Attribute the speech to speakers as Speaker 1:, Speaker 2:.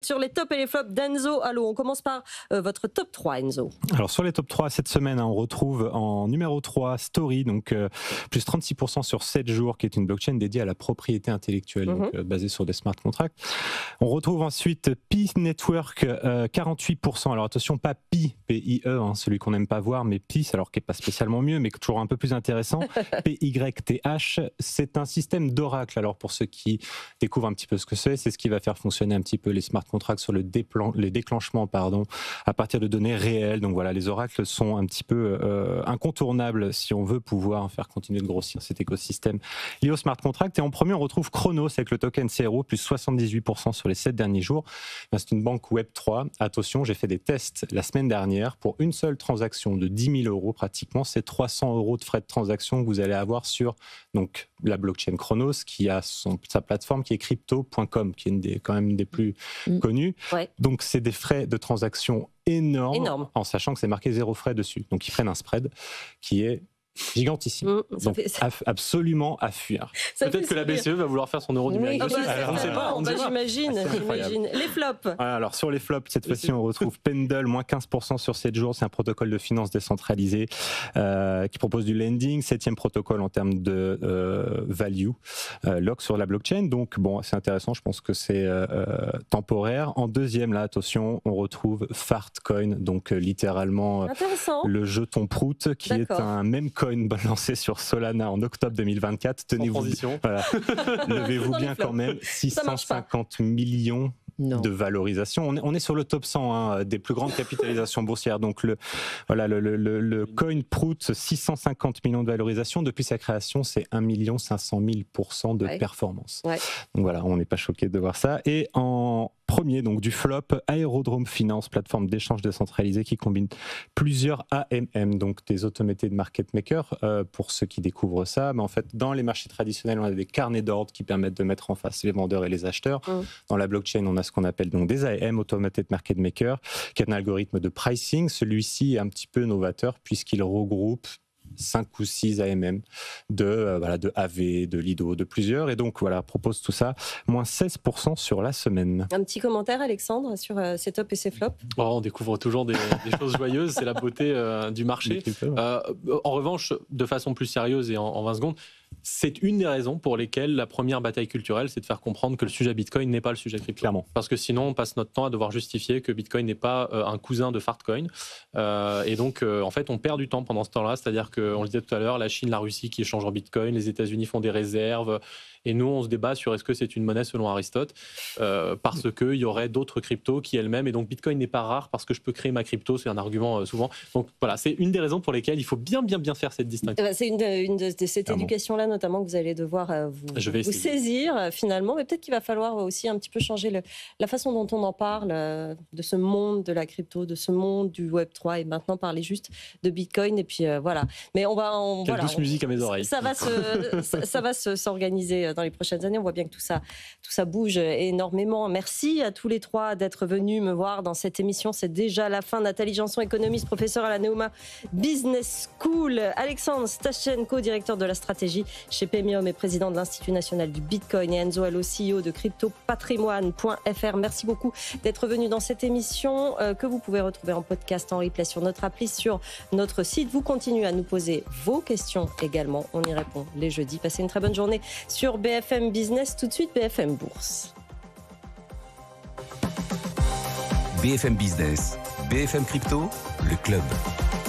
Speaker 1: Sur les tops et les flops d'Enzo. Allô, on commence par votre top 3, Enzo.
Speaker 2: Alors sur les top 3 cette semaine, on retrouve en numéro 3 Story, donc plus 36% sur 7 jours, qui est une blockchain dédiée à la propriété intellectuelle, donc basée sur des smart contracts. On retrouve ensuite Pi Network, 48%. Alors attention, pas Pi, P-I-E, celui qu'on n'aime pas voir, mais Pi, alors qui n'est pas spécialement mieux, mais toujours un peu plus intéressant. P-Y-T-H, c'est un système d'oracle. Alors pour ceux qui découvrent un petit peu ce que c'est ce qui va faire fonctionner un petit peu les smart contracts sur les déclenchements à partir de données réelles. Donc voilà, les oracles sont un petit peu incontournables si on veut pouvoir faire continuer de grossir cet écosystème lié au smart contract. Et en premier, on retrouve Chronos avec le token CRO, plus 78% sur les 7 derniers jours. C'est une banque Web3. Attention, j'ai fait des tests la semaine dernière. Pour une seule transaction de 10 000 euros pratiquement, c'est 300 euros de frais de transaction que vous allez avoir sur donc, la blockchain Chronos, qui a sa plateforme qui est crypto.com, qui est quand même des plus connu. Ouais. Donc, c'est des frais de transaction énormes, en sachant que c'est marqué 0 frais dessus. Donc, ils prennent un spread qui est gigantissime. Donc, absolument à fuir.
Speaker 3: Peut-être que la BCE va vouloir faire son euro numérique.
Speaker 1: On ne sait pas. J'imagine. Les flops.
Speaker 2: Alors, sur les flops, cette fois-ci, on retrouve Pendle, moins 15% sur 7 jours. C'est un protocole de finance décentralisé qui propose du lending, 7e protocole en termes de value lock sur la blockchain. Donc, bon, c'est intéressant. Je pense que c'est temporaire. En deuxième, là, attention, on retrouve Fartcoin, donc littéralement le jeton prout, qui est un même coin balancé sur Solana en octobre 2024. Tenez-vous, voilà. Levez-vous bien quand même, 650 millions de valorisation. On est sur le top 100 des plus grandes capitalisations boursières. Donc le coin prout, 650 millions de valorisation. Depuis sa création, c'est 1 500 000% de performance. Ouais. Donc voilà, on n'est pas choqué de voir ça. Et en premier, donc du flop, Aerodrome Finance, plateforme d'échange décentralisée qui combine plusieurs AMM, donc des automated market makers, pour ceux qui découvrent ça. Mais en fait, dans les marchés traditionnels, on a des carnets d'ordre qui permettent de mettre en face les vendeurs et les acheteurs. Dans la blockchain, on a ce qu'on appelle donc des AMM, automated market makers, qui est un algorithme de pricing. Celui-ci est un petit peu novateur puisqu'il regroupe 5 ou 6 AMM de AV, de Lido, de plusieurs. Et donc, voilà, propose tout ça. Moins 16% sur la semaine.
Speaker 1: Un petit commentaire, Alexandre, sur ces tops et ces flops?
Speaker 3: On découvre toujours des choses joyeuses. C'est la beauté du marché. En revanche, de façon plus sérieuse et en 20 secondes, c'est une des raisons pour lesquelles la première bataille culturelle, c'est de faire comprendre que le sujet Bitcoin n'est pas le sujet crypto.
Speaker 2: Clairement.
Speaker 3: Parce que sinon, on passe notre temps à devoir justifier que Bitcoin n'est pas un cousin de Fartcoin. Et donc, en fait, on perd du temps pendant ce temps-là. C'est-à-dire qu'on le disait tout à l'heure, la Chine, la Russie qui échangent en Bitcoin, les États-Unis font des réserves. Et nous, on se débat sur est-ce que c'est une monnaie selon Aristote, parce qu'il y aurait d'autres cryptos qui elles-mêmes. Et donc, Bitcoin n'est pas rare parce que je peux créer ma crypto. C'est un argument souvent. Donc, voilà, c'est une des raisons pour lesquelles il faut bien faire cette distinction.
Speaker 1: C'est une de cette éducation-là, notamment, que vous allez devoir vous saisir, finalement. Mais peut-être qu'il va falloir aussi un petit peu changer la façon dont on en parle de ce monde de la crypto, de ce monde du Web3, et maintenant parler juste de Bitcoin. Et puis, voilà. Mais
Speaker 3: Quelle douce musique à mes oreilles.
Speaker 1: Ça va s'organiser dans les prochaines années. On voit bien que tout ça bouge énormément. Merci à tous les trois d'être venus me voir dans cette émission. C'est déjà la fin. Nathalie Janson, économiste, professeure à la Neoma Business School. Alexandre Stachenko, directeur de la stratégie chez Pemium et président de l'Institut national du Bitcoin. Et Enzo Allo, CEO de cryptopatrimoine.fr. Merci beaucoup d'être venus dans cette émission que vous pouvez retrouver en podcast, en replay sur notre appli, sur notre site. Vous continuez à nous poser vos questions également. On y répond les jeudis. Passez une très bonne journée sur BFM Business. Tout de suite, BFM Bourse.
Speaker 4: BFM Business, BFM Crypto, le club.